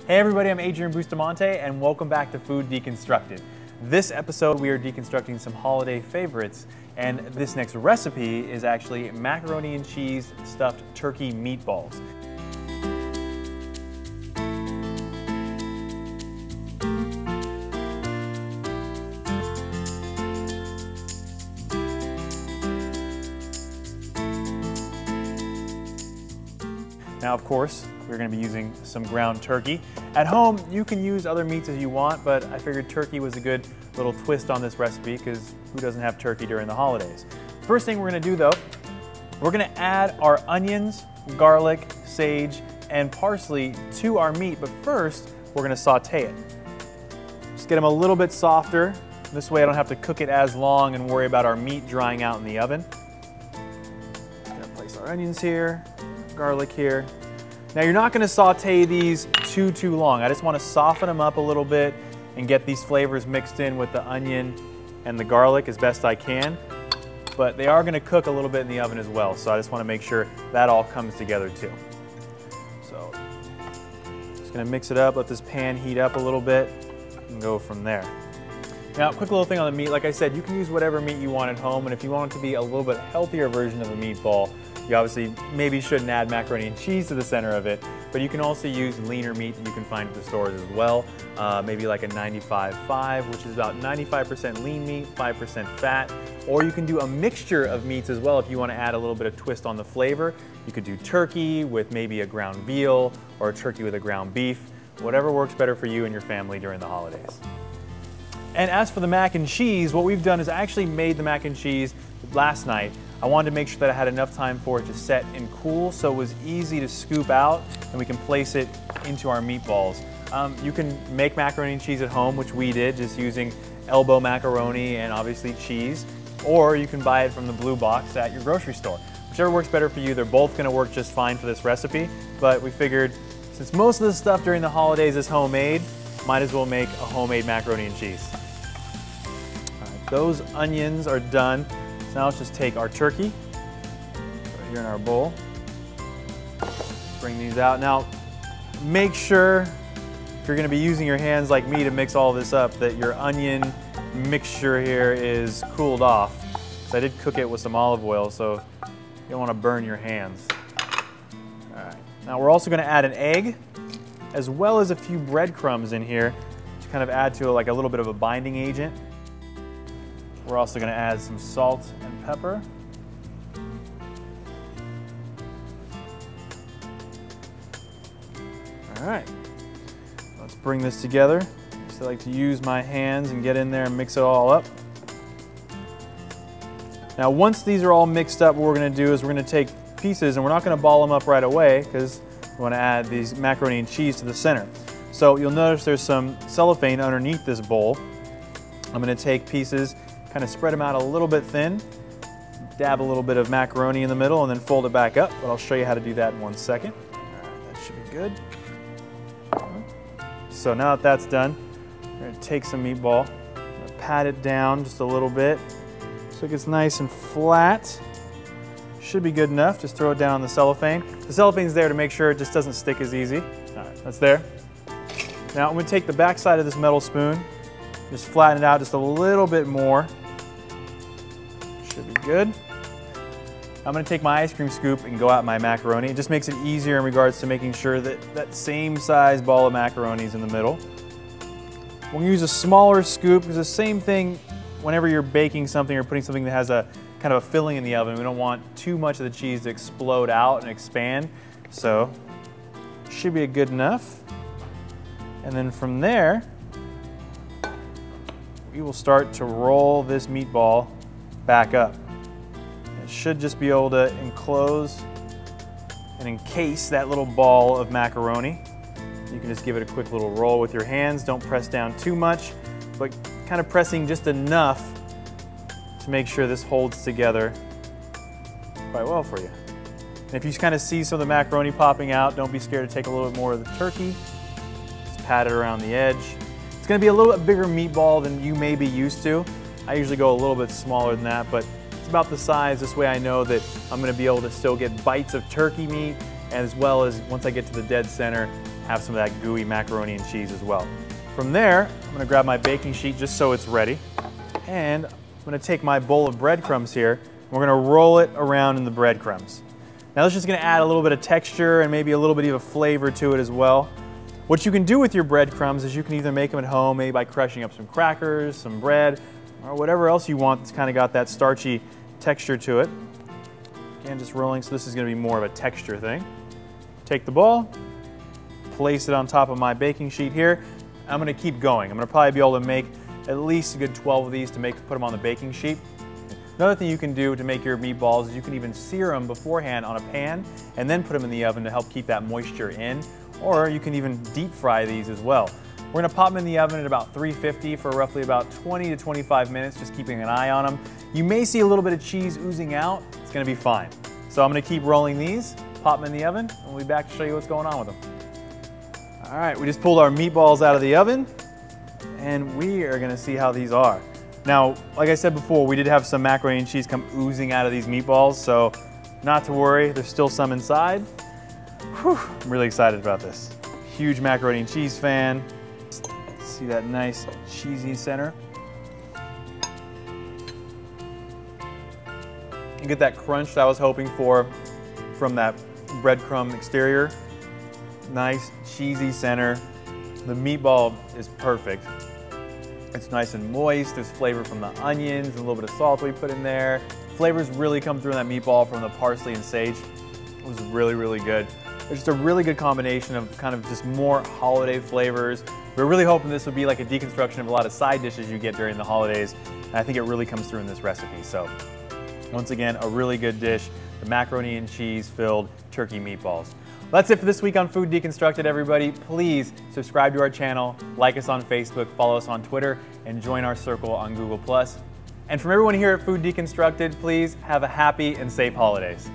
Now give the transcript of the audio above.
Hey everybody, I'm Adrian Bustamante and welcome back to Food Deconstructed. This episode we are deconstructing some holiday favorites, and this next recipe is actually macaroni and cheese stuffed turkey meatballs. Now, of course, we're going to be using some ground turkey. At home, you can use other meats as you want, but I figured turkey was a good little twist on this recipe because who doesn't have turkey during the holidays? First thing we're going to do though, we're going to add our onions, garlic, sage, and parsley to our meat, but first we're going to saute it. Just get them a little bit softer. This way I don't have to cook it as long and worry about our meat drying out in the oven. Going to place our onions here, garlic here. Now you're not going to saute these too long. I just want to soften them up a little bit and get these flavors mixed in with the onion and the garlic as best I can. But they are going to cook a little bit in the oven as well, so I just want to make sure that all comes together too. So just going to mix it up, let this pan heat up a little bit and go from there. Now, quick little thing on the meat, like I said, you can use whatever meat you want at home, and if you want it to be a little bit healthier version of a meatball, you obviously maybe shouldn't add macaroni and cheese to the center of it, but you can also use leaner meat that you can find at the stores as well. Maybe like a 95-5, which is about 95% lean meat, 5% fat. Or you can do a mixture of meats as well if you want to add a little bit of twist on the flavor. You could do turkey with maybe a ground veal or a turkey with a ground beef. Whatever works better for you and your family during the holidays. And as for the mac and cheese, what we've done is I actually made the mac and cheese last night. I wanted to make sure that I had enough time for it to set and cool so it was easy to scoop out and we can place it into our meatballs. You can make macaroni and cheese at home, which we did, just using elbow macaroni and obviously cheese, or you can buy it from the blue box at your grocery store. Whichever works better for you, they're both going to work just fine for this recipe, but we figured since most of the stuff during the holidays is homemade, might as well make a homemade macaroni and cheese. All right, those onions are done. So now let's just take our turkey, put it here in our bowl, bring these out. Now, make sure, if you're going to be using your hands like me to mix all this up, that your onion mixture here is cooled off. So I did cook it with some olive oil, so you don't want to burn your hands. All right. Now we're also going to add an egg, as well as a few breadcrumbs in here to kind of add to like a little bit of a binding agent. We're also going to add some salt and pepper. All right, let's bring this together. Just I like to use my hands and get in there and mix it all up. Now once these are all mixed up, what we're going to do is we're going to take pieces, and we're not going to ball them up right away because we want to add these macaroni and cheese to the center. So you'll notice there's some cellophane underneath this bowl. I'm going to take pieces, kind of spread them out a little bit thin, dab a little bit of macaroni in the middle, and then fold it back up. But I'll show you how to do that in 1 second. All right, that should be good. So now that that's done, we're going to take some meatball, pat it down just a little bit so it gets nice and flat. Should be good enough. Just throw it down on the cellophane. The cellophane's there to make sure it just doesn't stick as easy. All right, that's there. Now I'm going to take the back side of this metal spoon, just flatten it out just a little bit more. Should be good. I'm going to take my ice cream scoop and go out my macaroni. It just makes it easier in regards to making sure that that same size ball of macaroni is in the middle. We're going to use a smaller scoop because the same thing whenever you're baking something or putting something that has a kind of a filling in the oven. We don't want too much of the cheese to explode out and expand. So should be good enough. And then from there, we will start to roll this meatball back up. It should just be able to enclose and encase that little ball of macaroni. You can just give it a quick little roll with your hands. Don't press down too much, but kind of pressing just enough to make sure this holds together quite well for you. And if you kind of see some of the macaroni popping out, don't be scared to take a little bit more of the turkey. Just pat it around the edge. It's going to be a little bit bigger meatball than you may be used to. I usually go a little bit smaller than that, but it's about the size. This way I know that I'm going to be able to still get bites of turkey meat, as well as once I get to the dead center, have some of that gooey macaroni and cheese as well. From there, I'm gonna grab my baking sheet just so it's ready. And I'm gonna take my bowl of breadcrumbs here, and we're gonna roll it around in the breadcrumbs. Now this is just gonna add a little bit of texture and maybe a little bit of a flavor to it as well. What you can do with your breadcrumbs is you can either make them at home, maybe by crushing up some crackers, some bread, or whatever else you want that's kind of got that starchy texture to it. Again, just rolling, so this is gonna be more of a texture thing. Take the ball, place it on top of my baking sheet here. I'm gonna keep going. I'm gonna probably be able to make at least a good 12 of these to put them on the baking sheet. Another thing you can do to make your meatballs is you can even sear them beforehand on a pan and then put them in the oven to help keep that moisture in. Or you can even deep fry these as well. We're gonna pop them in the oven at about 350 for roughly about 20 to 25 minutes, just keeping an eye on them. You may see a little bit of cheese oozing out. It's gonna be fine. So I'm gonna keep rolling these, pop them in the oven, and we'll be back to show you what's going on with them. All right, we just pulled our meatballs out of the oven, and we are gonna see how these are. Now, like I said before, we did have some macaroni and cheese come oozing out of these meatballs, so not to worry, there's still some inside. Whew, I'm really excited about this. Huge macaroni and cheese fan. See that nice cheesy center. You get that crunch that I was hoping for from that breadcrumb exterior. Nice cheesy center. The meatball is perfect. It's nice and moist. There's flavor from the onions, and a little bit of salt we put in there. Flavors really come through in that meatball from the parsley and sage. It was really, really good. It's just a really good combination of kind of just more holiday flavors. We're really hoping this would be like a deconstruction of a lot of side dishes you get during the holidays. And I think it really comes through in this recipe. So once again, a really good dish, the macaroni and cheese filled turkey meatballs. That's it for this week on Food Deconstructed, everybody. Please subscribe to our channel, like us on Facebook, follow us on Twitter, and join our circle on Google+. And from everyone here at Food Deconstructed, please have a happy and safe holidays.